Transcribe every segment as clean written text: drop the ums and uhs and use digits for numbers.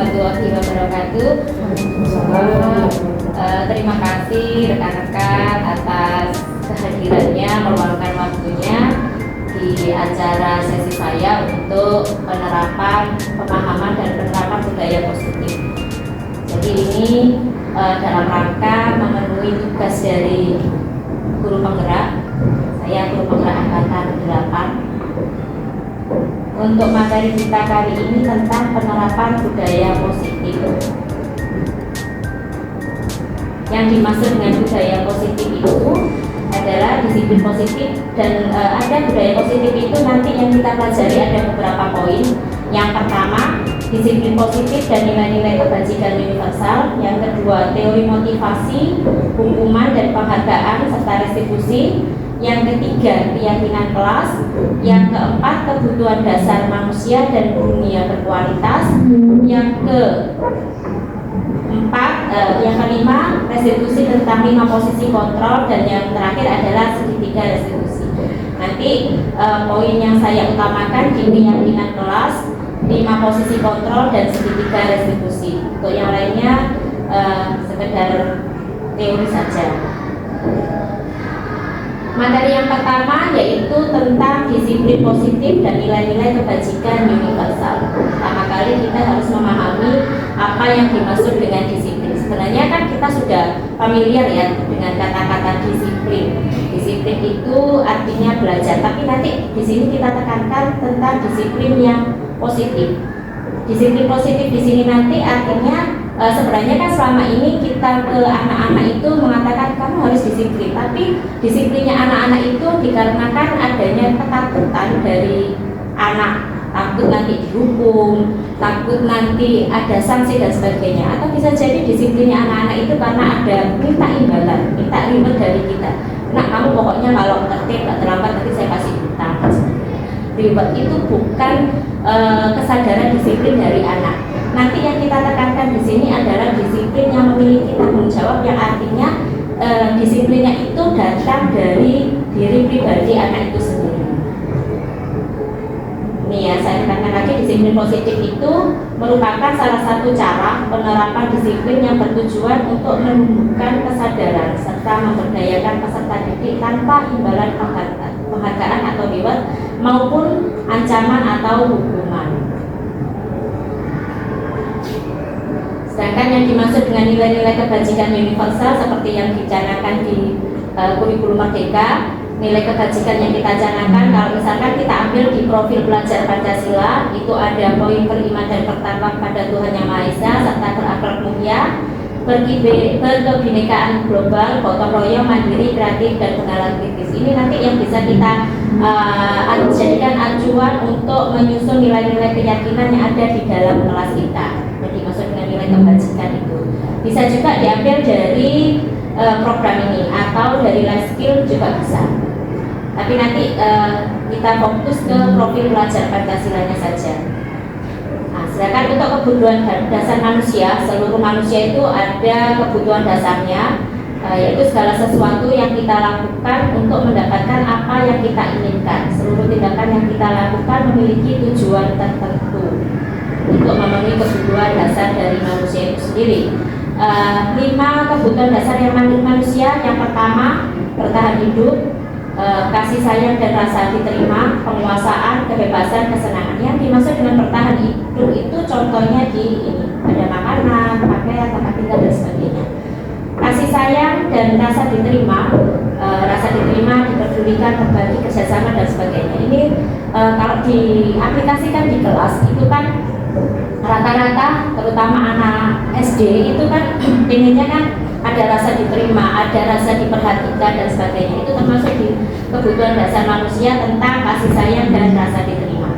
warahmatullahi wabarakatuh. Terima kasih rekan-rekan atas kehadirannya, meluangkan waktunya di acara sesi saya untuk penerapan pemahaman dan penerapan budaya positif. Jadi ini dalam rangka memenuhi tugas dari guru penggerak. Saya guru penggerak angkatan 8. Untuk materi kita kali ini tentang penerapan budaya positif. Yang dimaksud dengan budaya positif itu adalah disiplin positif, dan ada budaya positif itu nanti yang kita pelajari ada beberapa poin. Yang pertama, disiplin positif dan nilai-nilai kebajikan universal. Yang kedua, teori motivasi, hukuman dan penghargaan serta restitusi. Yang ketiga, keyakinan kelas. Yang keempat, kebutuhan dasar manusia dan dunia berkualitas. Yang yang kelima, restitusi tentang 5 posisi kontrol, dan yang terakhir adalah segitiga restitusi. Nanti poin yang saya utamakan di keyakinan kelas, 5 posisi kontrol, dan segitiga restitusi. Untuk yang lainnya sekedar teori saja. Materi yang pertama yaitu tentang disiplin positif dan nilai-nilai kebajikan universal. Pertama kali kita harus memahami apa yang dimaksud dengan disiplin. Sebenarnya kan kita sudah familiar ya dengan kata-kata disiplin. Disiplin itu artinya belajar, tapi nanti di sini kita tekankan tentang disiplin yang positif. Disiplin positif di sini nanti artinya sebenarnya kan selama ini kita ke anak-anak itu mengatakan kamu harus disiplin, tapi disiplinnya anak-anak itu dikarenakan adanya ketakutan dari anak, takut nanti dihukum, takut nanti ada sanksi dan sebagainya. Atau bisa jadi disiplinnya anak-anak itu karena ada minta imbalan, minta reward dari kita. Nah, kamu pokoknya kalau tertib gak terlambat nanti saya kasih hutang. Reward itu bukan kesadaran disiplin dari anak. Nanti yang kita tekankan di sini adalah disiplin yang memiliki tanggung jawab, yang artinya disiplinnya itu datang dari diri pribadi anak itu sendiri. Ini ya, saya tekankan lagi, disiplin positif itu merupakan salah satu cara penerapan disiplin yang bertujuan untuk menumbuhkan kesadaran serta memberdayakan peserta didik tanpa imbalan penghargaan atau reward maupun ancaman atau hukuman. Sedangkan yang dimaksud dengan nilai-nilai kebajikan universal seperti yang dicanangkan di kurikulum Merdeka, nilai kebajikan yang kita canangkan, kalau misalkan kita ambil di profil pelajar Pancasila, itu ada poin beriman dan bertakwa kepada Tuhan Yang Maha Esa serta berakhlak mulia, berkebinekaan global, gotong royong, mandiri, kreatif, dan pengalaman kritis. Ini nanti yang bisa kita jadikan acuan untuk menyusun nilai-nilai keyakinan yang ada di dalam kelas kita. Jadi maksud dengan nilai kebajikan itu bisa juga diambil dari program ini atau dari life skill juga bisa. Tapi nanti kita fokus ke profil pelajar Pancasilanya saja. Nah, sedangkan untuk kebutuhan dasar manusia, seluruh manusia itu ada kebutuhan dasarnya, yaitu segala sesuatu yang kita lakukan untuk mendapatkan apa yang kita inginkan. Seluruh tindakan yang kita lakukan memiliki tujuan tertentu untuk memenuhi kebutuhan dasar dari manusia itu sendiri. 5 kebutuhan dasar yang manusia. Yang pertama, bertahan hidup, kasih sayang dan rasa diterima, penguasaan, kebebasan, kesenangan. Yang dimaksud dengan bertahan hidup itu contohnya di ini, ada makanan, pakaian, tempat tinggal dan sebagainya. Kasih sayang dan rasa diterima, diperdulikan, berbagi, kerjasama dan sebagainya. Ini kalau diaplikasikan di kelas itu kan rata-rata, terutama anak SD itu kan inginnya kan ada rasa diterima, ada rasa diperhatikan dan sebagainya. Itu termasuk di kebutuhan dasar manusia tentang kasih sayang dan rasa diterima.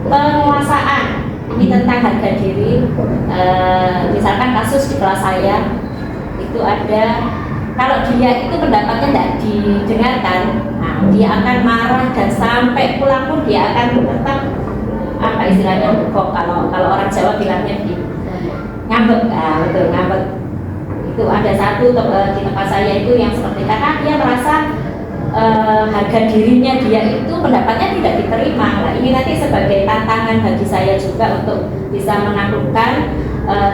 Penguasaan, ini tentang harga diri. Misalkan kasus di kelas saya itu ada, kalau dia itu pendapatnya tidak didengarkan, nah, dia akan marah dan sampai pulang pun dia akan tetap apa istilahnya kok kalau orang Jawa bilangnya ngambek. Nah, betul, ngambek. Itu ada satu di tempat saya itu yang seperti karena dia merasa harga dirinya dia itu pendapatnya tidak diterima. Nah, ini nanti sebagai tantangan bagi saya juga untuk bisa menaklukkan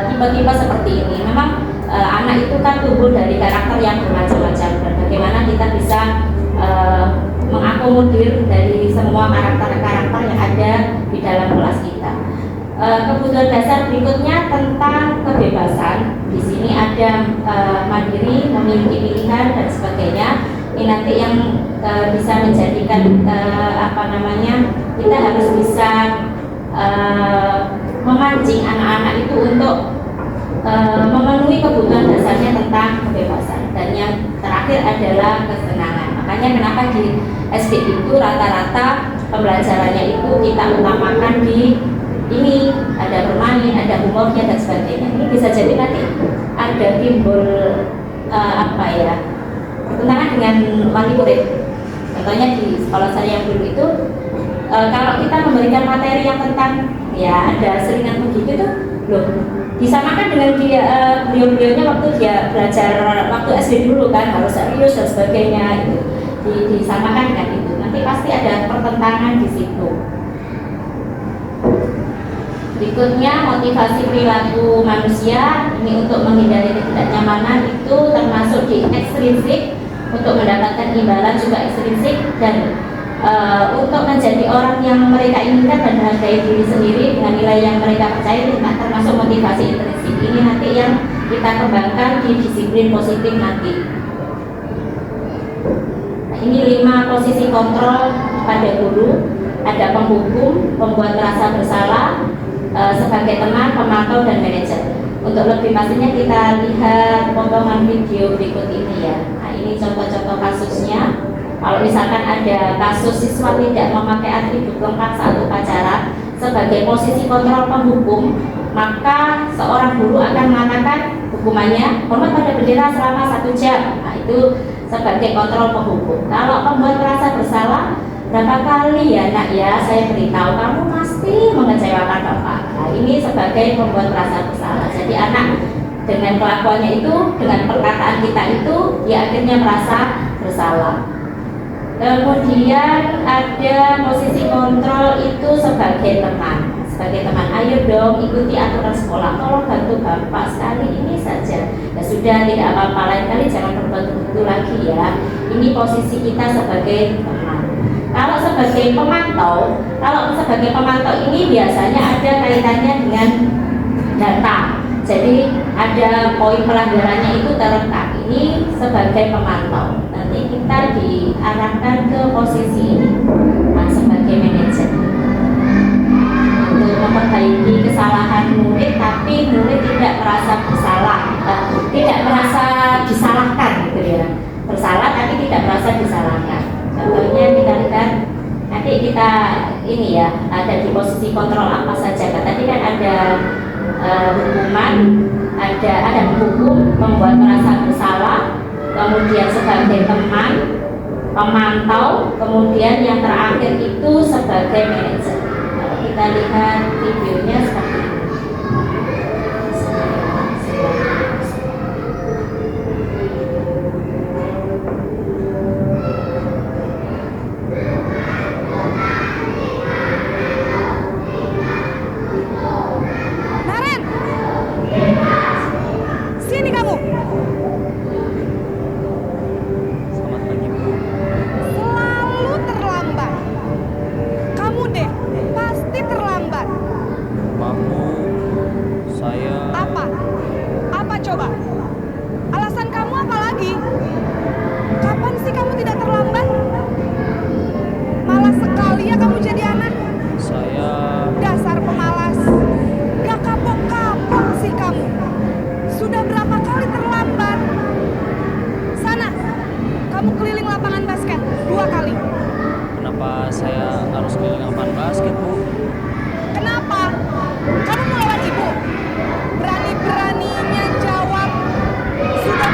tipe-tipe seperti ini. Memang anak itu kan tumbuh dari karakter yang bermacam-macam, dan bagaimana kita bisa mengakomodir dari semua karakter-karakter yang ada di dalam kelas kita. Kebutuhan dasar berikutnya tentang kebebasan. Di sini ada mandiri, memiliki pilihan dan sebagainya. Ini nanti yang bisa menjadikan kita harus bisa memancing anak-anak itu untuk memenuhi kebutuhan dasarnya tentang kebebasan. Dan yang terakhir adalah kesenangan. Makanya kenapa di SD itu rata-rata pembelajarannya itu kita utamakan di ini, ada bermain, ada humornya dan sebagainya. Ini bisa jadi nanti ada timbul pertentangan dengan wali murid. Contohnya di sekolah saya yang dulu itu kalau kita memberikan materi yang tentang ada seringan begitu tuh loh, disamakan dengan beliau-beliaunya waktu dia belajar waktu SD dulu kan, harus serius dan sebagainya, itu disamakan dengan itu. Nanti pasti ada pertentangan di situ. Berikutnya motivasi perilaku manusia. Ini untuk menghindari ketidaknyamanan, itu termasuk di ekstrinsik, untuk mendapatkan imbalan juga ekstrinsik, dan untuk menjadi orang yang mereka inginkan dan menghargai diri sendiri dengan nilai yang mereka percaya, termasuk motivasi intrinsik. Ini nanti yang kita kembangkan di disiplin positif nanti. Nah, ini 5 posisi kontrol pada guru. Ada penghukum, pembuat merasa bersalah, sebagai teman, pemantau, dan manajer. Untuk lebih pastinya kita lihat potongan video berikut ini ya. Nah, ini contoh-contoh kasusnya. Kalau misalkan ada kasus siswa tidak memakai atribut lengkap saat upacara sebagai posisi kontrol penghukum, maka seorang guru akan mengatakan hukumannya hormat pada bendera selama 1 jam. Nah, itu sebagai kontrol penghukum. Kalau pembuat merasa bersalah, berapa kali ya nak ya saya beritahu kamu pasti mengecewakan bapak. Nah, ini sebagai pembuat merasa bersalah. Jadi anak dengan kelakuannya itu, dengan perkataan kita itu, dia akhirnya merasa bersalah. Kemudian ada posisi kontrol itu sebagai teman. Sebagai teman, ayo dong ikuti aturan sekolah, tolong bantu bapak sekali ini saja. Ya sudah, tidak apa-apa, lain kali jangan berbuat begitu lagi ya. Ini posisi kita sebagai teman. Kalau sebagai pemantau ini biasanya ada kaitannya dengan data. Jadi ada poin pelanggarannya itu terletak. Ini sebagai pemantau. Nanti kita diarahkan ke posisi ini, sebagai manajer, untuk memperbaiki kesalahan murid, tapi murid tidak merasa bersalah, tidak merasa disalahkan gitu ya. Bersalah tapi tidak merasa disalahkan. Contohnya kita lihat, nanti kita ini ya, ada di posisi kontrol apa saja. Tadi kan ada hukuman, ada hukum, membuat merasa bersalah, kemudian sebagai teman, pemantau, kemudian yang terakhir itu sebagai manajer. Kalau kita lihat videonya seperti ini.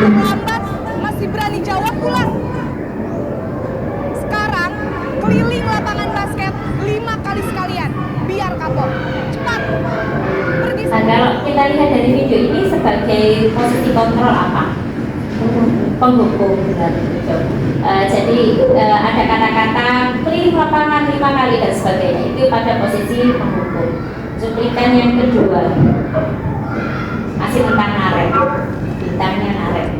Terlambat, masih berani jawab pula. Sekarang keliling lapangan basket 5 kali sekalian, biar kapok. Cepat, pergi. Nah, kalau kita lihat dari video ini sebagai posisi kontrol apa? Penghukum, benar. Jadi ada kata-kata keliling lapangan 5 kali dan sebagainya, itu pada posisi penghukum. Cuplikan yang kedua. Masih tentang Naren. Bintangnya Naren.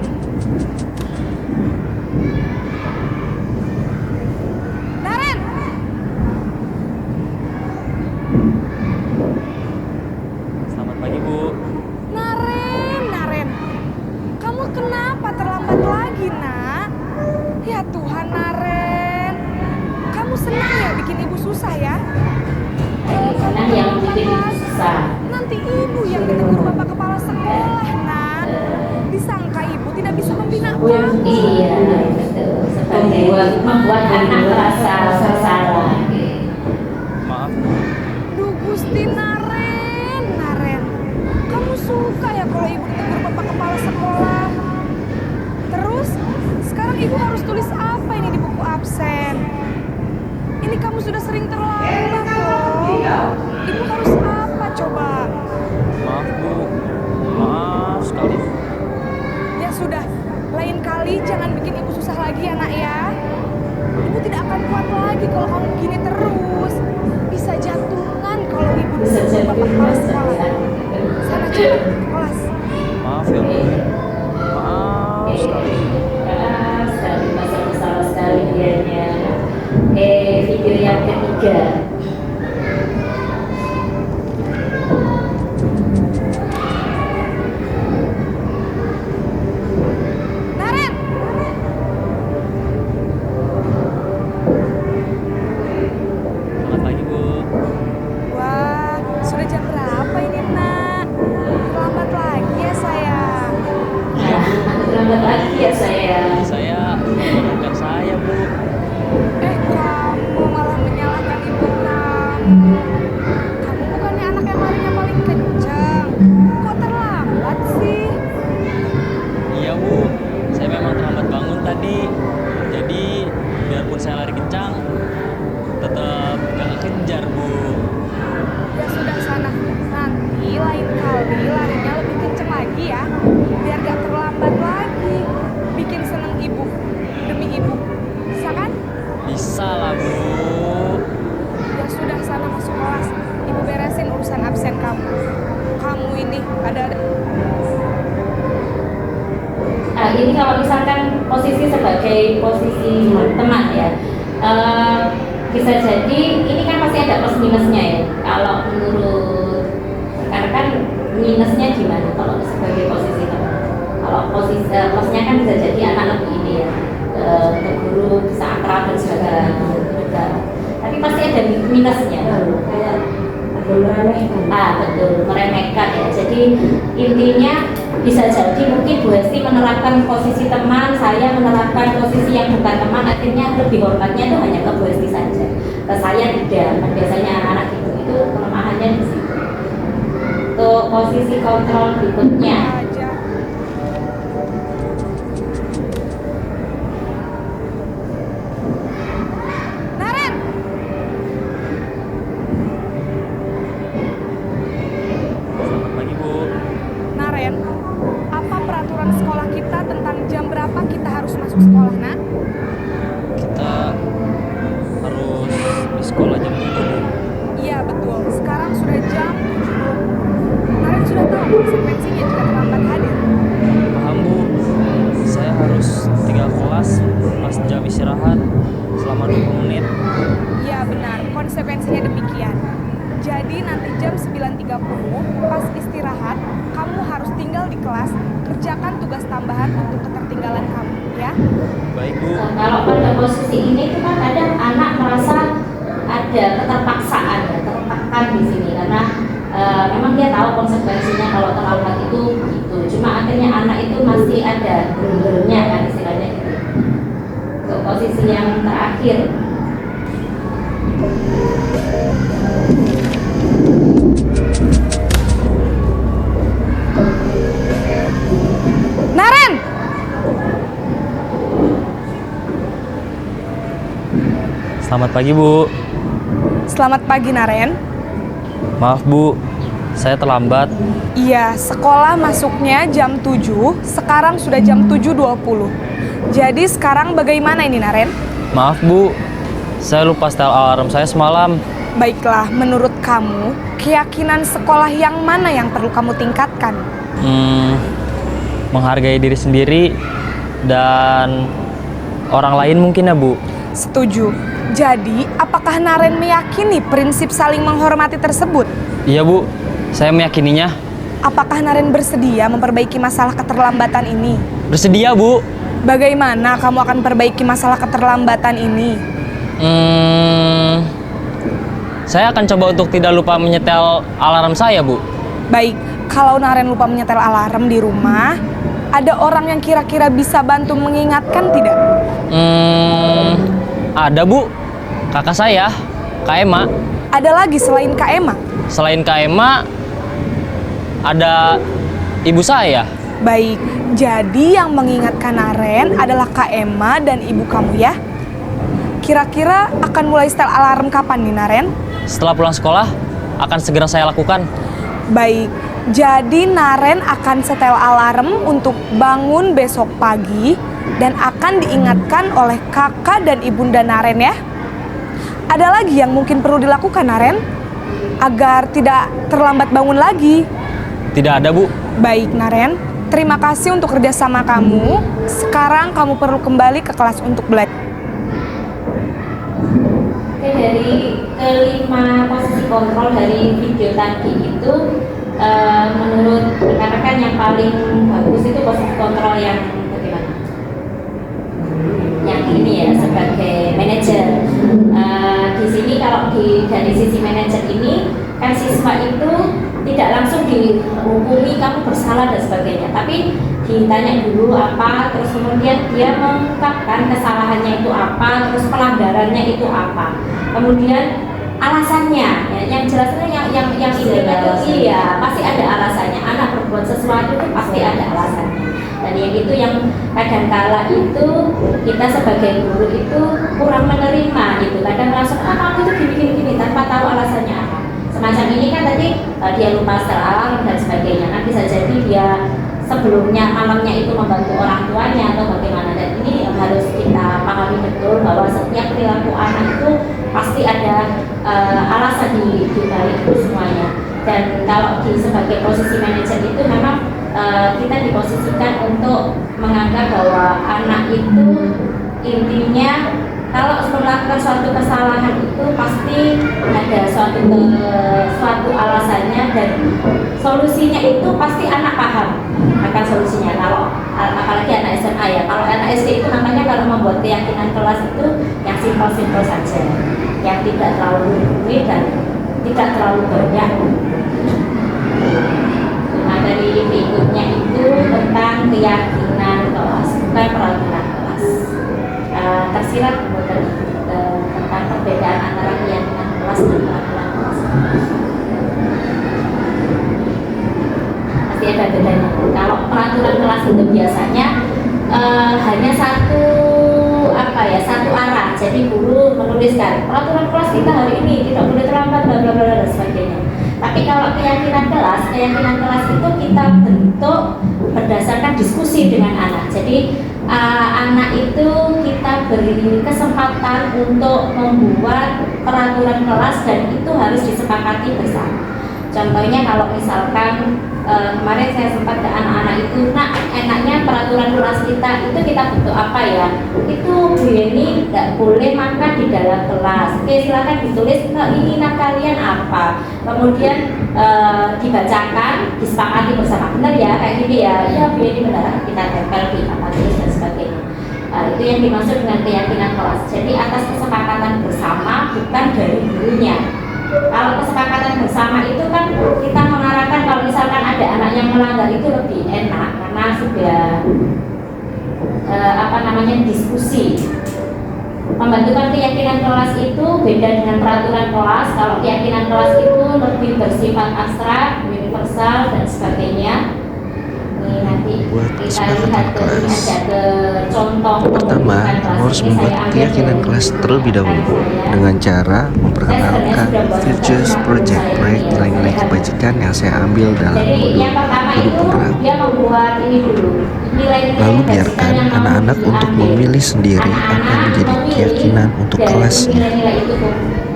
Naren! Selamat pagi, Bu. Naren. Kamu kenapa terlambat lagi, nak? Ya Tuhan, Naren. Kamu senang ya bikin ibu susah ya? Kalau kamu Senang yang terlambat bikin ibu lagi, susah. nanti ibu yang ditegur Bapak Kepala Sekolah, nak. Disangka ibu tidak bisa membina kamu. Iya, betul. Sebagai membuat anak merasa bersalah. Maaf, Bu. Duh Gusti, Naren. Kamu suka ya kalau ibu ditegur Bapak Kepala Sekolah? Terus, sekarang ibu harus tulis apa ini di buku absen? Ini kamu sudah sering terlambat loh. Ibu harus apa coba? Maaf, Bu. Maaf sekali. Ya sudah, lain kali jangan bikin ibu susah lagi ya nak ya. Ibu tidak akan kuat lagi kalau kamu begini terus. Bisa jantungan kalau ibu Bisa ditegur Bapak Kepala jadi Sekolah. Sana coba ke kelas. Maaf ya, Bu. Maaf sekali. Sekali masalah sekali dianya. Video yang ketiga. Naren! Selamat pagi, Bu. Wah, sudah jam berapa ini nak? Terlambat lagi ya sayang. Iya, Bu. Terlambat lagi ya saya. Bukan saya, Bu. Kamu malah menyalahkan ibu kamu. Kamu bukannya anak yang larinya paling kencang. Kok terlambat sih? Iya, Bu. Saya memang terlambat bangun tadi. Jadi, biarpun saya lari kencang, tetap gak kejar, Bu. Ya sudah sana. Nanti lain kali larinya lebih kencang lagi ya. Biar gak terlambat lagi. Bikin seneng ibu. Demi ibu. Bisa kan? Bisa lah, Bu. Ya sudah sana masuk kelas. Ibu beresin urusan absen kamu. Kamu ini ada-ada. Nah, ini kalau misalkan posisi sebagai posisi teman ya, bisa jadi ini kan pasti ada plus minusnya ya. Kalau menurut rekan-rekan minusnya gimana kalau sebagai posisi teman? Kalau posisi plusnya kan bisa jadi anak lebih ini ya, ke guru bisa akrab dan juga. Tapi pasti ada minusnya. Kayak meremehkan. Betul, meremehkan ya. Jadi intinya bisa jadi mungkin Bu Hesti menerapkan posisi teman, saya menerapkan posisi yang bukan teman, akhirnya lebih hormatnya itu hanya ke Bu Hesti saja. Ke saya tidak. Kan biasanya anak-anak itu kelemahannya di situ. Untuk posisi kontrol berikutnya. Aja. Naren! Selamat pagi, Bu. Naren, apa peraturan sekolah kita tentang jam berapa kita harus masuk sekolah, nak? Kita harus di sekolah jam 7, Bu. Iya betul, sekarang sudah jam 7. Naren sudah tahu konsekuensinya jika terlambat hadir. Paham, Bu. Saya harus tinggal kelas pas jam istirahat selama 20 menit. Iya benar, konsekuensinya demikian. Jadi nanti jam 9.30 pas istirahat, kamu harus tinggal di kelas, kerjakan tugas tambahan untuk ketertinggalan kamu, ya. Baik, Bu. Kalau pada posisi ini itu kan kadang anak merasa ada keterpaksaan ya, tertekan di sini karena memang dia tahu konsekuensinya kalau terlambat itu gitu. Cuma akhirnya anak itu masih ada gerungernya kan istilahnya gitu. Untuk posisi yang terakhir. Naren! Selamat pagi, Bu. Selamat pagi, Naren. Maaf, Bu. Saya terlambat. Iya, sekolah masuknya jam 7, sekarang sudah jam 7.20. Jadi sekarang bagaimana ini, Naren? Maaf, Bu. Saya lupa setel alarm saya semalam. Baiklah, menurut kamu, keyakinan sekolah yang mana yang perlu kamu tingkatkan? Menghargai diri sendiri dan orang lain mungkin ya, Bu. Setuju. Jadi, apakah Naren meyakini prinsip saling menghormati tersebut? Iya, Bu. Saya meyakininya. Apakah Naren bersedia memperbaiki masalah keterlambatan ini? Bersedia, Bu. Bagaimana kamu akan perbaiki masalah keterlambatan ini? Saya akan coba untuk tidak lupa menyetel alarm saya, Bu. Baik, kalau Naren lupa menyetel alarm di rumah, ada orang yang kira-kira bisa bantu mengingatkan tidak? Ada, Bu. Kakak saya, Kak Emma. Ada lagi selain Kak Emma? Selain Kak Emma, ada ibu saya. Baik, jadi yang mengingatkan Naren adalah Kak Emma dan ibu kamu ya? Kira-kira akan mulai setel alarm kapan nih Naren? Setelah pulang sekolah, akan segera saya lakukan. Baik, jadi Naren akan setel alarm untuk bangun besok pagi dan akan diingatkan oleh kakak dan ibunda Naren ya. Ada lagi yang mungkin perlu dilakukan Naren agar tidak terlambat bangun lagi? Tidak ada, Bu. Baik Naren, terima kasih untuk kerjasama kamu. Sekarang kamu perlu kembali ke kelas untuk belajar. Oke, dari kelima posisi kontrol dari video tadi itu menurut rekan-rekan yang paling bagus itu posisi kontrol yang bagaimana? Yang ini ya, sebagai manajer. Di sini kalau dari sisi manajer ini kan siswa itu tidak langsung dihukumi kamu bersalah dan sebagainya, tapi ditanya dulu apa, terus kemudian dia mengungkapkan kesalahannya itu apa, terus pelanggarannya itu apa, kemudian alasannya ya, yang jelasnya yang intinya itu iya pasti ada alasannya. Anak berbuat sesuatu itu pasti ada alasannya, dan yang itu yang kadangkala itu kita sebagai guru itu kurang menerima gitu, kadang langsung kamu itu gini tanpa tahu alasannya apa. Semacam ini kan tadi dia lupa setel alarm dan sebagainya, kan bisa jadi dia sebelumnya malamnya itu membantu orang tuanya atau bagaimana, dan ini harus kita pahami betul bahwa setiap perilaku anak itu pasti ada alasan di balik itu semuanya. Dan kalau sebagai posisi manajer itu memang kita diposisikan untuk menganggap bahwa anak itu intinya kalau melakukan suatu kesalahan itu pasti ada suatu alasannya, dan solusinya itu pasti anak paham akan solusinya. Kalau apalagi anak SMA ya, kalau anak SD itu namanya kalau membuat keyakinan kelas itu yang simpel-simpel saja, yang tidak terlalu rumit dan tidak terlalu banyak. Nah dari berikutnya itu tentang keyakinan kelas, bukan peraturan kelas. Tersirat tentang perbedaan antara keyakinan kelas dan peraturan kelas. Pasti ada bedanya. Kalau peraturan kelas itu biasanya hanya satu arah. Jadi guru menuliskan peraturan kelas kita hari ini tidak boleh terlambat bla bla bla dan sebagainya. Tapi kalau keyakinan kelas itu kita bentuk berdasarkan diskusi dengan anak. Jadi anak itu kita beri kesempatan untuk membuat peraturan kelas dan itu harus disepakati bersama. Contohnya kalau misalkan kemarin saya sempat ke anak-anak itu, nak enaknya peraturan kelas kita itu kita bentuk apa ya? Itu Bu Yeni nggak boleh makan di dalam kelas. Oke, silakan ditulis keinginan kalian apa. Kemudian dibacakan, disepakati bersama. Benar ya kayak gini ya? Iya Bu Yeni benar. Kita tempel di papan tulis dan sebagainya. Itu yang dimaksud dengan keyakinan kelas. Jadi atas kesepakatan bersama, bukan dari gurunya. Kalau kesepakatan bersama itu kan kita mengarahkan kalau misalkan ada anak yang melanggar itu lebih enak karena sudah diskusi. Pembentukan keyakinan kelas itu beda dengan peraturan kelas. Kalau keyakinan kelas itu lebih bersifat abstrak, universal dan sebagainya. Ini nanti kita lihat ke contoh. Pertama, kamu harus membuat keyakinan kelas terlebih dahulu dengan cara memperkenalkan Virtuous Project, proyek nilai-nilai kebajikan yang saya ambil dalam modul guru penggerak. Lalu biarkan anak-anak untuk memilih sendiri apa yang menjadi keyakinan untuk kelasnya.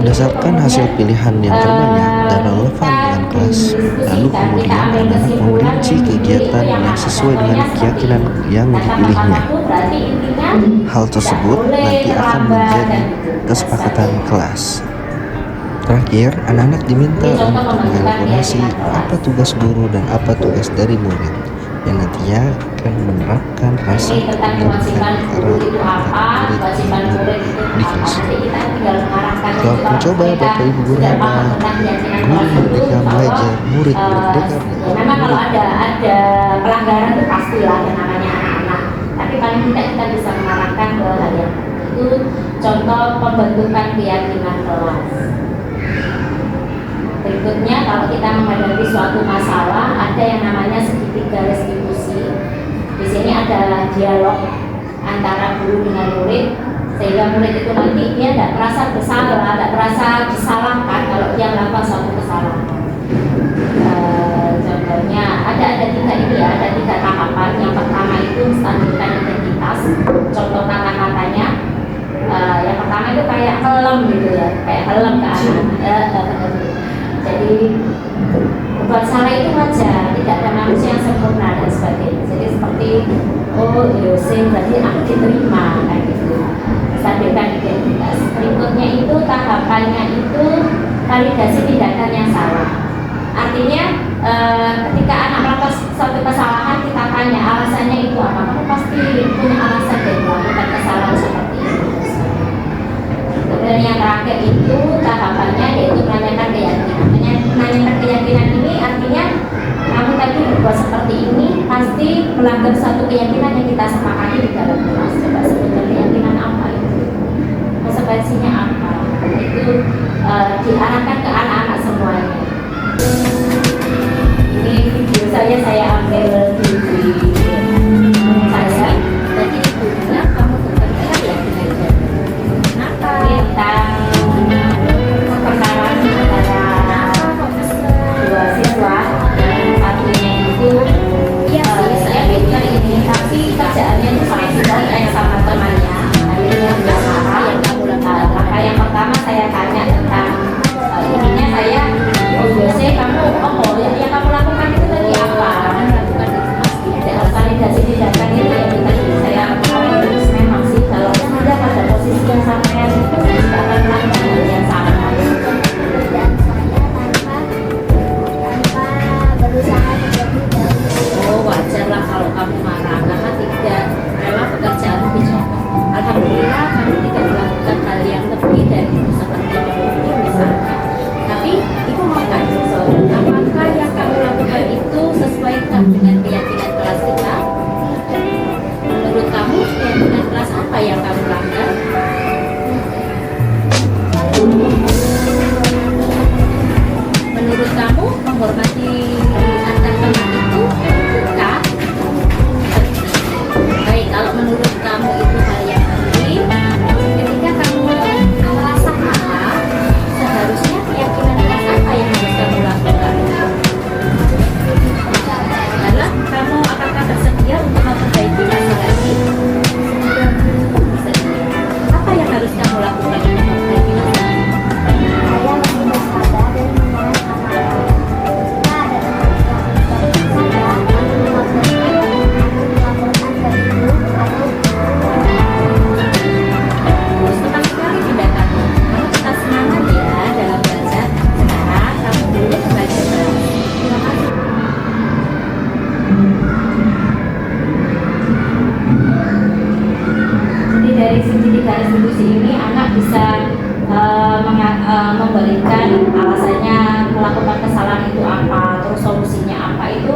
Berdasarkan hasil pilihan yang terbanyak dan relevan dengan kelas, lalu kemudian anak-anak memperinci kegiatan yang sesuai dengan keyakinan yang dipilihnya. Hal tersebut nanti akan menjadi kesepakatan kelas. Terakhir, anak-anak diminta untuk mengelaborasi apa tugas guru dan apa tugas dari murid yang nantinya akan menerapkan rasa kepemilikan karakter murid di kelas. Kalau mencoba Bapak Ibu guru apa? Guru merdeka belajar, murid merdeka belajar. Memang kalau ada pelanggaran itu pastilah yang namanya anak-anak. Tapi paling tidak kita bisa mengarahkan ke hal yang itu. Contoh pembentukan keyakinan kelas. Berikutnya, kalau kita menghadapi suatu masalah, ada yang namanya segitiga restitusi. Di sini ada dialog antara guru dengan murid, sehingga murid itu nanti dia tidak merasa bersalah, tidak merasa disalahkan kalau dia melakukan suatu kesalahan. Contohnya ada tiga ini ya, ada 3 tahapan. Yang pertama itu menstabilkan identitas. Contoh kata-katanya, yang pertama itu kayak helm gitu ya, kayak helm ke anak. Jadi buat salah itu wajar, tidak ada manusia yang sempurna dan sebagainya. Jadi seperti Yose berarti aku diterima kan gitu. Stabilkan identitas. Berikutnya itu tahapannya itu validasi tindakan yang salah. Artinya ketika anak melakukan suatu kesalahan, kita tanya alasannya itu apa. Kamu pasti punya alasan dari melakukan kesalahan seperti itu. Kemudian yang terakhir itu tahapannya yaitu menanyakan keyakinan. Menanyakan keyakinan ini artinya kamu tadi berbuat seperti ini pasti melanggar satu keyakinan yang kita sepakati di dalam kelas. Coba sebutkan keyakinan apa itu, konsekuensinya apa. Itu diarahkan ke anak-anak semuanya. Ini video saya ambil di saya. Jadi ibunya kamu bekerja ya dengan tentang perkataan antara 2 siswa. Satunya itu saya beda ini, tapi kerjaannya itu sama temannya. Akhirnya dia marah, yang kamu lakukan. Maka yang pertama saya tanya tentang ininya saya, Yose kamu yang kamu lakukan itu tadi apa? Melakukan itu pasti ada validasi tindakan itu yang tadi saya memang sih kalau sudah pada posisi yang sampai itu tidak akan melakukan hal yang sama. Wajar lah kalau kamu marah karena tidak rela pekerjaan bijak. Alhamdulillah kamu tidak melakukan hal yang lebih dari itu seperti itu misalnya. Tapi ibu mau tanya apakah yang kamu lakukan itu sesuai dengan keyakinan kelas kita? Menurut kamu keyakinan kelas apa yang kamu langgar? Menurut kamu menghormati antar teman itu bukan? Baik, kalau menurut kamu itu hal yang penting, ketika kamu merasa marah, seharusnya keyakinan kelas apa yang harus kamu lakukan? Adalah kamu apakah bersedia untuk memperbaiki masalah ini? Apa yang harus kamu lakukan untuk memperbaiki masalah ini? Dari segi 3 restitusi ini anak bisa memberikan alasannya melakukan kesalahan itu apa, terus solusinya apa, itu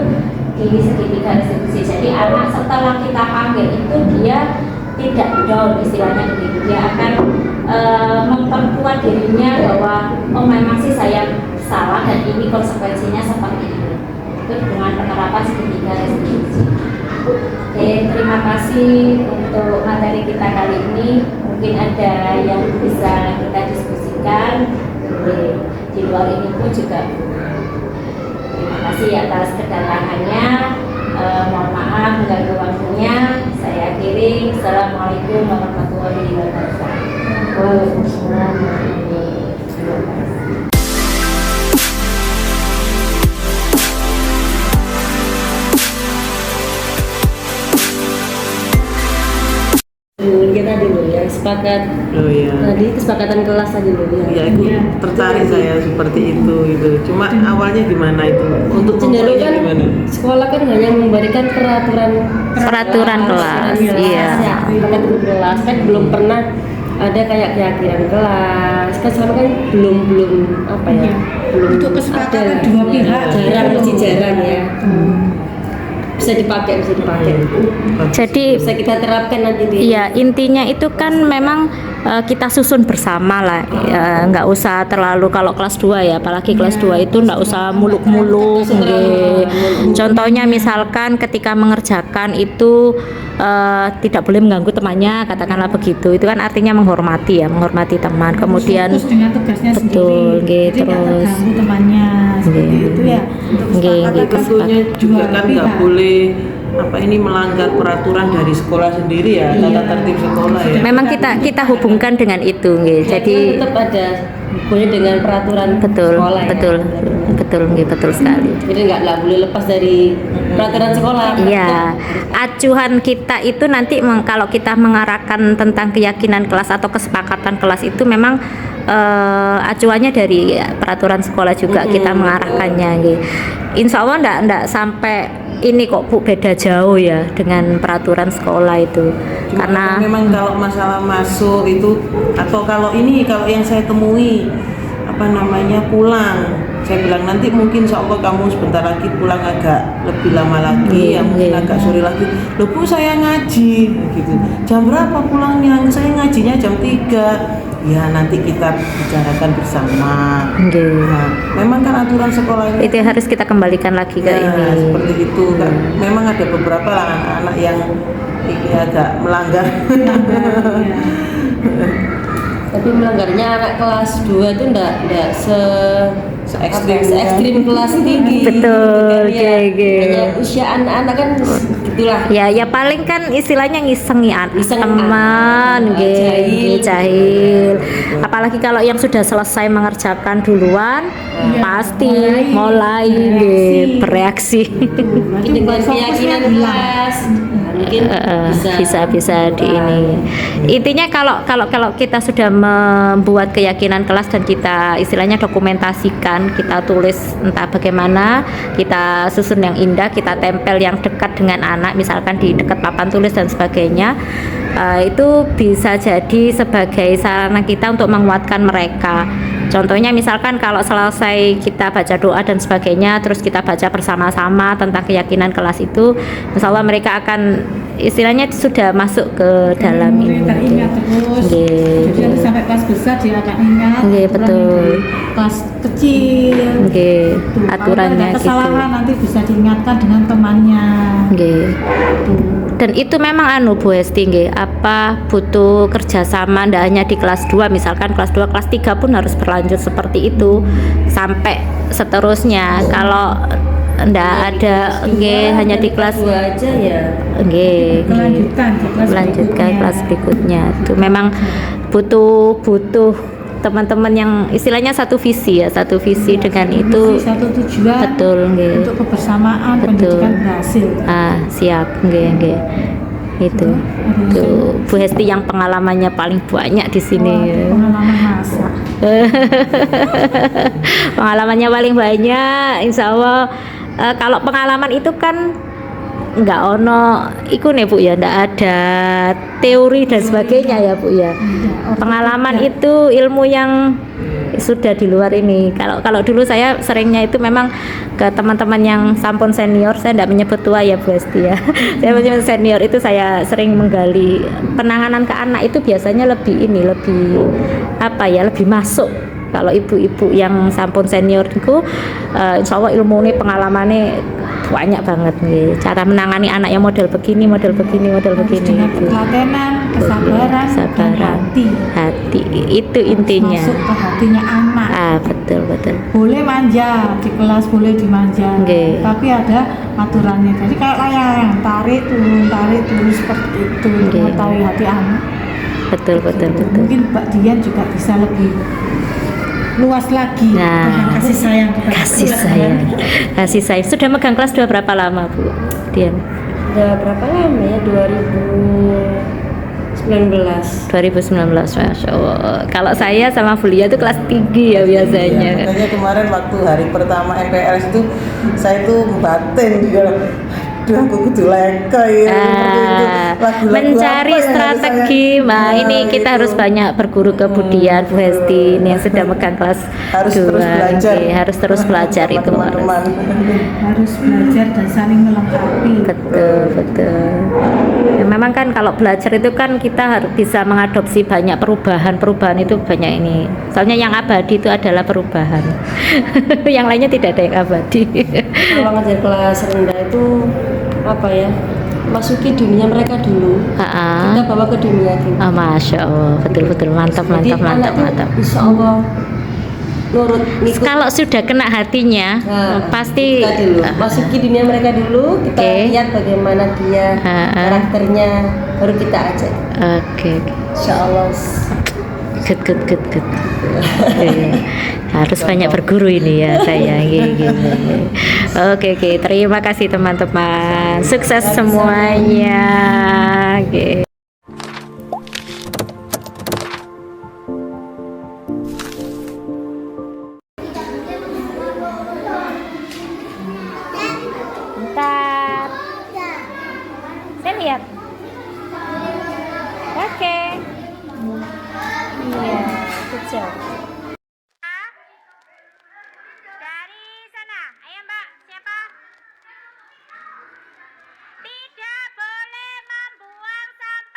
di segi 3 restitusi. Jadi anak setelah kita panggil itu dia tidak down istilahnya begitu, dia akan memperkuat dirinya bahwa oh memang sih saya salah dan ini konsekuensinya seperti ini. Itu dengan penerapan segi 3 restitusi. Oke, terima kasih untuk materi kita kali ini. Mungkin ada yang bisa kita diskusikan di luar ini pun juga. Terima kasih atas kedatangannya. Mohon maaf mengganggu waktunya. Saya akhiri. Assalamualaikum warahmatullahi wabarakatuh. Waalaikumsalam warahmatullahi wabarakatuh. Kita dulu yang sepakat Oh iya. tadi kesepakatan kelas tadi dulu Ya, aku tertarik saya seperti itu gitu. Cuma awalnya gimana itu? Untuk cenderung kan gimana? sekolah kan hanya memberikan peraturan kelas, kelas, iya. ya, peraturan kelas kan belum pernah ada kayak keyakinan kelas kan selama kan belum apa ya belum Untuk kesepakatan ada, dua ya, pihak. jarang masih jarang ya bisa dipakai Jadi bisa kita terapkan nanti di ya intinya itu kan memang kita susun bersama lah, nggak usah terlalu kalau kelas 2 ya, apalagi kelas 2 itu nggak usah muluk-muluk. nggih. Contohnya misalkan ketika mengerjakan itu tidak boleh mengganggu temannya, katakanlah begitu. Itu kan artinya menghormati ya, menghormati teman. Kemudian Fokus dengan tugasnya betul, sendiri. gitu, Jadi nggak terus. terganggu temannya seperti Nggih. itu ya. Untuk Nggih, kesepakatan gitu. Tentunya juga kan nggak pihak. boleh apa ini melanggar peraturan dari sekolah sendiri ya, tata tertib sekolah ya. Memang kita hubungkan dengan itu, nggih. Jadi tetap ada hubungannya dengan peraturan betul, sekolah ya. betul, nggih, betul sekali. Jadi nggak boleh lepas dari peraturan sekolah. Iya, acuan kita itu nanti kalau kita mengarahkan tentang keyakinan kelas atau kesepakatan kelas itu memang acuannya dari peraturan sekolah juga kita mengarahkannya. Gitu. Insya Allah ndak sampai ini kok Bu beda jauh ya dengan peraturan sekolah itu. Cuma Karena memang kalau masalah masuk itu atau kalau yang saya temui apa namanya pulang, saya bilang nanti mungkin insya Allah kamu sebentar lagi pulang agak lebih lama lagi, Iya, ya mungkin iya. agak sore lagi. Loh Bu, saya ngaji gitu. Jam berapa pulangnya? Saya ngajinya jam 3. Ya nanti kita bicarakan bersama. nggih. Nah, memang kan aturan sekolah ini Itu harus kita kembalikan lagi ke ya, ini. seperti itu kan. Memang ada beberapa anak-anak yang ini agak melanggar. Tapi melanggarnya anak kelas 2 itu enggak se-ekstrim kelas tinggi. Betul, Gitu kan, ya. kayak Hanya usia anak-anak kan gitulah. Ya paling kan istilahnya ngisengi Iseng teman, jahil. jahil. Apalagi kalau yang sudah selesai mengerjakan duluan, pasti mulai bereaksi. Mungkin dengan keyakinan kelas mungkin bisa di ini. Intinya kalau kita sudah membuat keyakinan kelas dan kita istilahnya dokumentasikan, kita tulis entah bagaimana, kita susun yang indah, kita tempel yang dekat dengan anak, misalkan di dekat papan tulis dan sebagainya, itu bisa jadi sebagai sarana kita untuk menguatkan mereka. Contohnya misalkan kalau selesai kita baca doa dan sebagainya, terus kita baca bersama-sama tentang keyakinan kelas itu, insya Allah mereka akan istilahnya sudah masuk ke dalam ini. Teringat terus. Nggih. Jadi nanti sampai kelas besar dia akan ingat. Nggih, aturan betul. yang di kelas kecil. Nggih, Tuh, kalau aturannya ada gitu. kesalahan nanti bisa diingatkan dengan temannya. Nggih. Tuh. Dan itu memang Bu Hesti nggih, apa butuh kerjasama ndak hanya di kelas 2, misalkan kelas 2, kelas 3 pun harus berlanjut seperti itu sampai seterusnya. Kalau ndak ada nggih hanya di kelas 2 aja ya. nggih, Melanjutkan ke kelas melanjutkan berikutnya. kelas berikutnya. Itu memang butuh teman-teman yang istilahnya satu visi dengan itu. Visi, satu tujuan. Betul, nggih. Untuk kebersamaan Betul. pendidikan berhasil. Siap, nggih. Itu Bu Hesti yang pengalamannya paling banyak di sini. Pengalaman masak. Pengalamannya paling banyak, insya Allah. Kalau pengalaman itu kan nggak ono iku nih Bu ya, nggak ada teori dan sebagainya ya Bu ya. Pengalaman itu ilmu yang sudah di luar ini. Kalau dulu saya seringnya itu memang ke teman-teman yang sampun senior, saya tidak menyebut tua ya Bu Hesti ya. Saya menyebut senior itu saya sering menggali penanganan ke anak itu biasanya lebih lebih masuk. Kalau ibu-ibu yang sampun senior itu insya Allah ilmu ini pengalamannya banyak banget nih. Cara menangani anak yang model begini. Dengan ketelatenan, kesabaran, dan hati itu intinya. masuk ke hatinya anak. Betul. Boleh manja di kelas, boleh dimanja, Nggih. tapi ada aturannya. Jadi kayak layang, tarik turun seperti itu, Nggih. mengetahui hati anak. Betul. Mungkin Mbak Dian juga bisa lebih luas lagi Nah. tentang kasih sayang kepada Kasih anak. sayang. Kasih sayang. Sudah megang kelas 2 berapa lama, Bu Dian? Udah berapa lama ya? 2019. 2019, Masya Allah. Kalau saya sama Bulia itu kelas tinggi ya biasanya. Iya, makanya kemarin waktu hari pertama MPLS itu saya tuh batin di dalam, aduh aku kudu leka ya. Mencari strategi. Nah, ini kita harus banyak berguru ke Budian, Bu Hesti ini yang sudah megang kelas Harus 2. terus belajar. Harus terus belajar itu harus. teman-teman. Harus belajar dan saling melengkapi. Betul, betul. Ya, memang kan kalau belajar itu kan kita harus bisa mengadopsi banyak perubahan itu banyak ini. Soalnya yang abadi itu adalah perubahan. Yang lainnya tidak ada yang abadi. Kalau ngajar kelas rendah itu apa ya? Masuki dunia mereka dulu. Kita bawa ke dunia kita. Oh, Masya Allah, betul-betul mantap, Jadi mantap, mantap, anak tuh mantap. Insya Allah nurut ngikut. Kalau sudah kena hatinya, pasti kita dulu masuki dunia mereka dulu, kita Oke. lihat bagaimana dia karakternya, baru kita ajak. Oke, Insya Allah. good. Oke. Harus banyak berguru ini ya saya. Oke, terima kasih teman-teman. Sukses semuanya. Oke. Bentar. Saya lihat. Oke. Iya, kecil. Dari sana, ayo Mbak, siapa? Tidak boleh membuang sampah.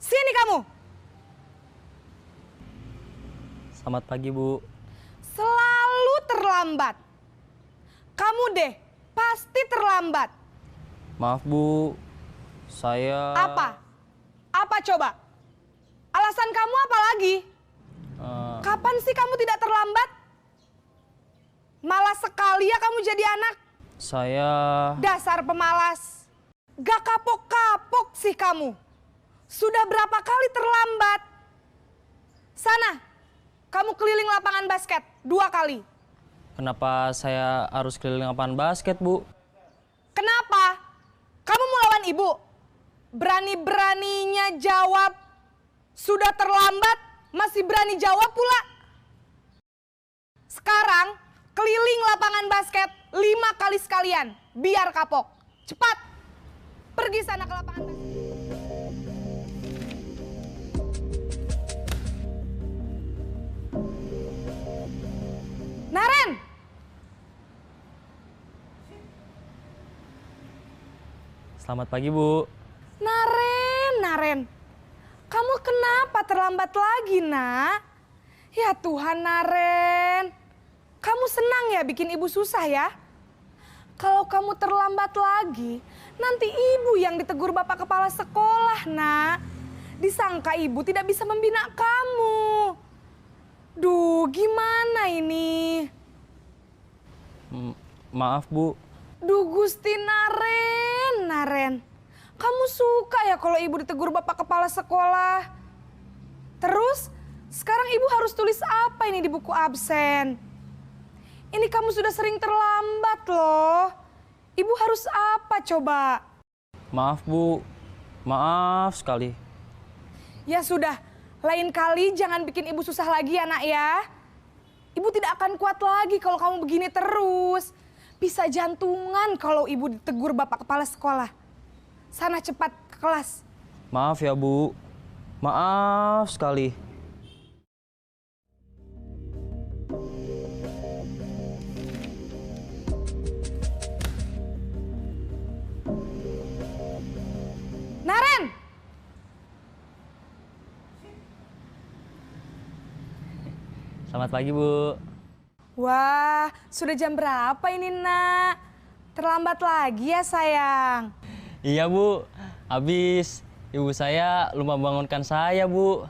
Sini kamu. Selamat pagi, Bu. Selalu terlambat. Kamu deh, pasti terlambat. Maaf, Bu. Saya... Apa? Apa coba? Alasan kamu apa lagi? Kapan sih kamu tidak terlambat? Malas sekali ya kamu jadi anak. Saya... Dasar pemalas. Gak kapok-kapok sih kamu. Sudah berapa kali terlambat? Sana, kamu keliling lapangan basket 2 kali. Kenapa saya harus keliling lapangan basket, Bu? Kenapa? Kamu mau lawan ibu? Berani-beraninya jawab. Sudah terlambat, masih berani jawab pula. Sekarang, keliling lapangan basket 5 kali sekalian. Biar kapok. Cepat. Pergi sana ke lapangan basket. Naren! Selamat pagi, Bu. Naren. Kamu kenapa terlambat lagi, Nak? Ya Tuhan, Naren. Kamu senang ya bikin ibu susah ya? Kalau kamu terlambat lagi, nanti ibu yang ditegur bapak kepala sekolah, Nak. Disangka ibu tidak bisa membina kamu. Duh, gimana ini? Maaf, Bu. Duh, Gusti Naren. Kamu suka ya kalau ibu ditegur bapak kepala sekolah? Terus, sekarang ibu harus tulis apa ini di buku absen? Ini kamu sudah sering terlambat loh. Ibu harus apa coba? Maaf, Bu. Maaf sekali. Ya sudah, lain kali jangan bikin ibu susah lagi ya, Nak ya. Ibu tidak akan kuat lagi kalau kamu begini terus. Bisa jantungan kalau ibu ditegur bapak kepala sekolah. Sana cepat ke kelas. Maaf ya, Bu. Maaf sekali. Naren! Selamat pagi, Bu. Wah, sudah jam berapa ini, Nak? Terlambat lagi ya, sayang. Iya, Bu. Habis ibu saya lupa bangunkan saya, Bu.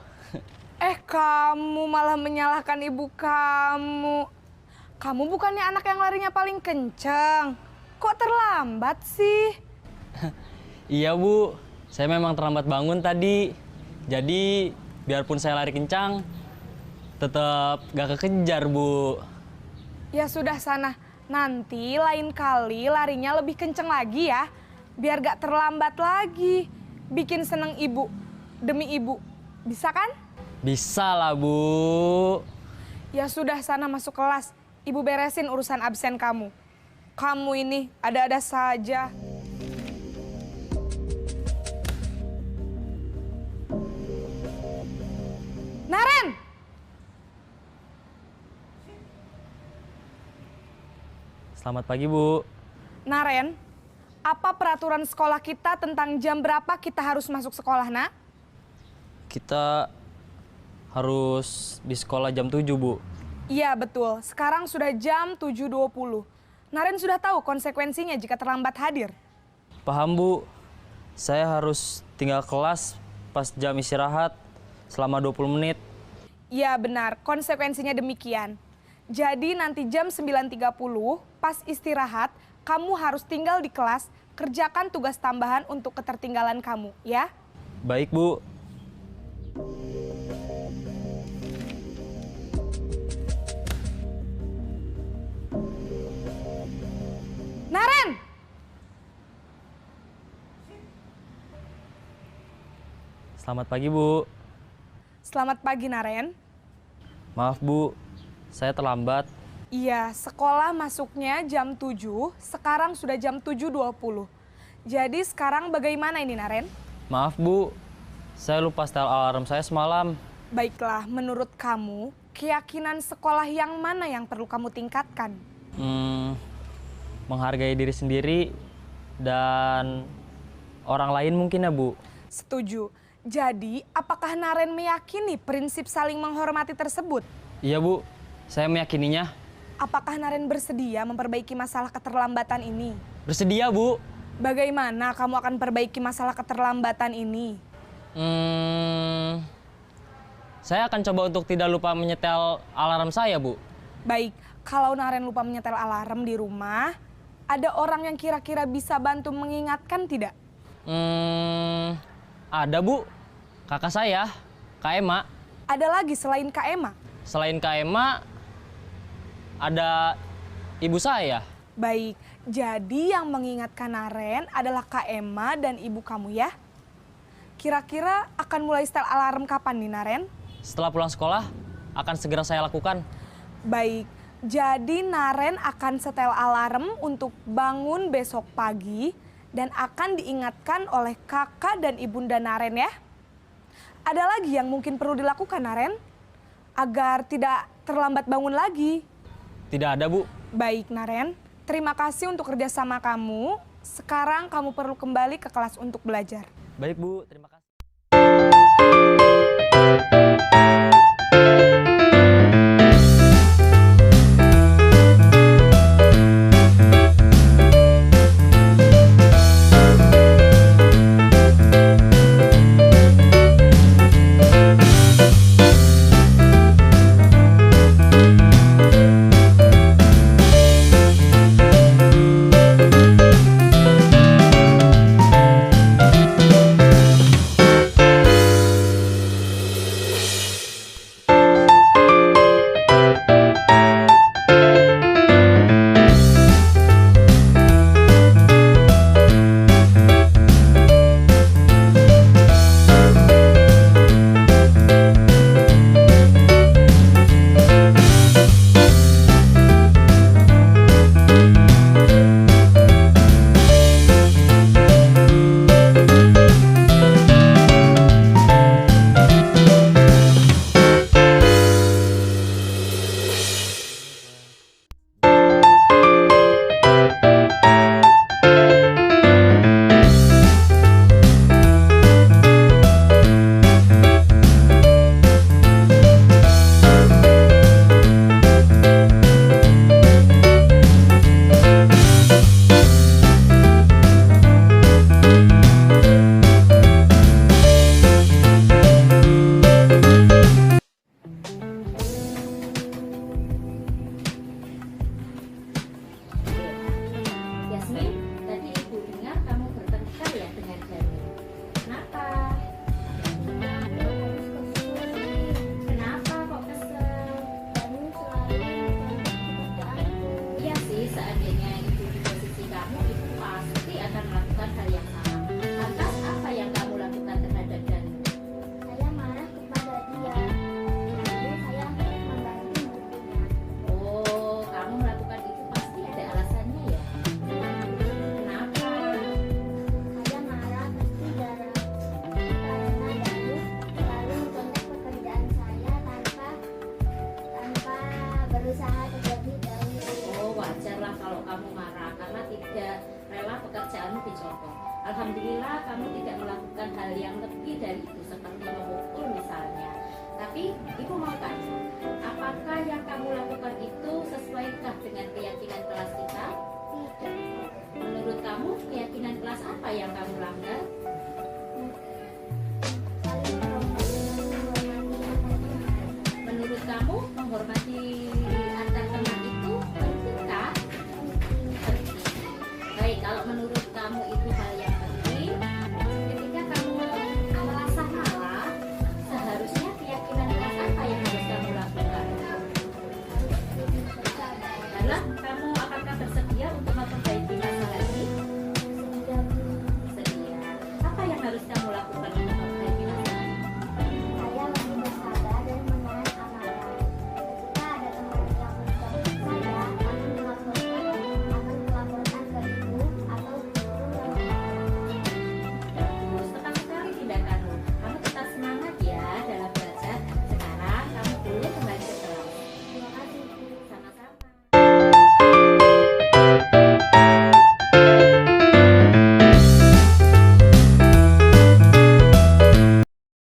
Kamu malah menyalahkan ibu kamu. Kamu bukannya anak yang larinya paling kenceng. Kok terlambat sih? Iya, Bu. Saya memang terlambat bangun tadi. Jadi, biarpun saya lari kencang, tetap gak kekejar, Bu. Ya sudah sana. Nanti lain kali larinya lebih kenceng lagi ya. Biar gak terlambat lagi. Bikin seneng ibu. Demi ibu. Bisa kan? Bisa lah, Bu. Ya sudah sana masuk kelas. Ibu beresin urusan absen kamu. Kamu ini ada-ada saja. Naren! Selamat pagi, Bu. Naren, apa peraturan sekolah kita tentang jam berapa kita harus masuk sekolah, Nak? Kita harus di sekolah jam 7, Bu. Iya, betul. Sekarang sudah jam 7.20. Naren sudah tahu konsekuensinya jika terlambat hadir. Paham, Bu. Saya harus tinggal kelas pas jam istirahat selama 20 menit. Iya, benar. Konsekuensinya demikian. Jadi nanti jam 9.30 pas istirahat, kamu harus tinggal di kelas, kerjakan tugas tambahan untuk ketertinggalan kamu, ya? Baik, Bu. Naren! Selamat pagi, Bu. Selamat pagi, Naren. Maaf, Bu. Saya terlambat. Iya, sekolah masuknya jam 7, sekarang sudah jam 7.20. Jadi sekarang bagaimana ini, Naren? Maaf, Bu. Saya lupa setel alarm saya semalam. Baiklah, menurut kamu, keyakinan sekolah yang mana yang perlu kamu tingkatkan? Menghargai diri sendiri dan orang lain mungkin ya, Bu. Setuju. Jadi, apakah Naren meyakini prinsip saling menghormati tersebut? Iya Bu, saya meyakininya. Apakah Naren bersedia memperbaiki masalah keterlambatan ini? Bersedia Bu. Bagaimana kamu akan perbaiki masalah keterlambatan ini? Saya akan coba untuk tidak lupa menyetel alarm saya Bu. Baik, kalau Naren lupa menyetel alarm di rumah, ada orang yang kira-kira bisa bantu mengingatkan tidak? Ada Bu, kakak saya, Kak Ema. Ada lagi selain Kak Ema? Selain Kak Ema, ada ibu saya. Baik, jadi yang mengingatkan Naren adalah Kak Ema dan ibu kamu ya? Kira-kira akan mulai setel alarm kapan nih Naren? Setelah pulang sekolah, akan segera saya lakukan. Baik, jadi Naren akan setel alarm untuk bangun besok pagi dan akan diingatkan oleh kakak dan ibunda Naren ya. Ada lagi yang mungkin perlu dilakukan Naren agar tidak terlambat bangun lagi? Tidak ada Bu. Baik Naren, terima kasih untuk kerjasama kamu. Sekarang kamu perlu kembali ke kelas untuk belajar. Baik Bu, terima kasih.